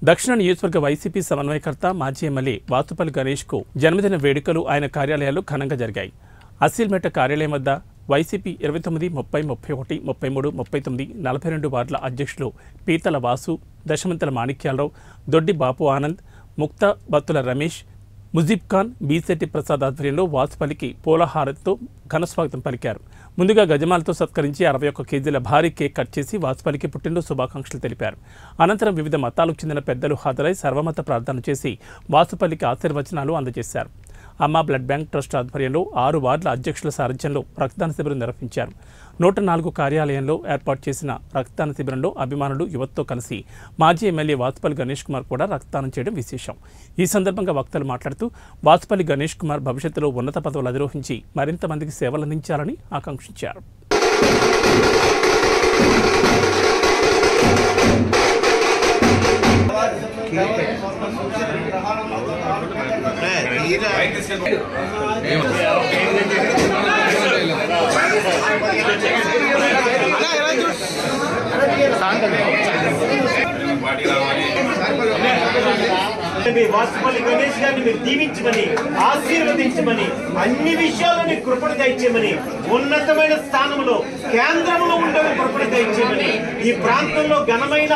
దక్షిణ నియోజకవర్గ వైసీపీ సమన్వయకర్త మాజీ ఎమ్మెల్యే వాసుపల్లి గణేష్కు జన్మదిన వేడుకలు ఆయన కార్యాలయాల్లో ఘనంగా జరిగాయి. అసీల్మేట కార్యాలయం వద్ద వైసీపీ 29, 30, 31, 33, 39, 42 వార్డుల అధ్యక్షులు పీతల వాసు, దశమంతల మాణిక్యాలరావు, దొడ్డి బాపు ఆనంద్, ముక్తా బత్తుల రమేష్, ముజీబ్ ఖాన్, బీశెట్టి ప్రసాద్ ఆధ్వర్యంలో వాసుపల్లికి పూలహారతితో ఘనస్వాగతం పలికారు. ముందుగా గజమాలతో సత్కరించి 61 కేజీల భారీ కేక్ కట్ చేసి వాసుపల్లికి పుట్టినరోజు శుభాకాంక్షలు తెలిపారు. అనంతరం వివిధ మతాలకు చెందిన పెద్దలు హాజరై సర్వమత ప్రార్థన చేసి వాసుపల్లికి ఆశీర్వచనాలు అందజేశారు. అమ్మ బ్లడ్ బ్యాంక్ ట్రస్ట్ ఆధ్వర్యంలో 6 వార్డుల అధ్యక్షుల సారథ్యంలో రక్తదాన శిబిరం నిర్వహించారు. 104 కార్యాలయంలో ఏర్పాటు చేసిన రక్తదాన శిబిరంలో అభిమానులు యువతతో కలిసి మాజీ ఎమ్మెల్యే వాసుపల్లి గణేష్ కుమార్ కూడా రక్తదానం చేయడం విశేషం. ఈ సందర్భంగా వక్తలు మాట్లాడుతూ వాసుపల్లి గణేష్ కుమార్ భవిష్యత్తులో ఉన్నత పదవులు అధిరోహించి మరింత మందికి సేవలందించాలని ఆకాంక్షించారు. వాసుపల్లి గణేష్ గారిని మీరు దీవించమని, ఆశీర్వదించమని, అన్ని విషయాలని కృపణ దయచేయమని, ఉన్నతమైన స్థానంలో కేంద్రంలో ఉండని కృపణ దయచేయమని, ఈ ప్రాంతంలో ఘనమైన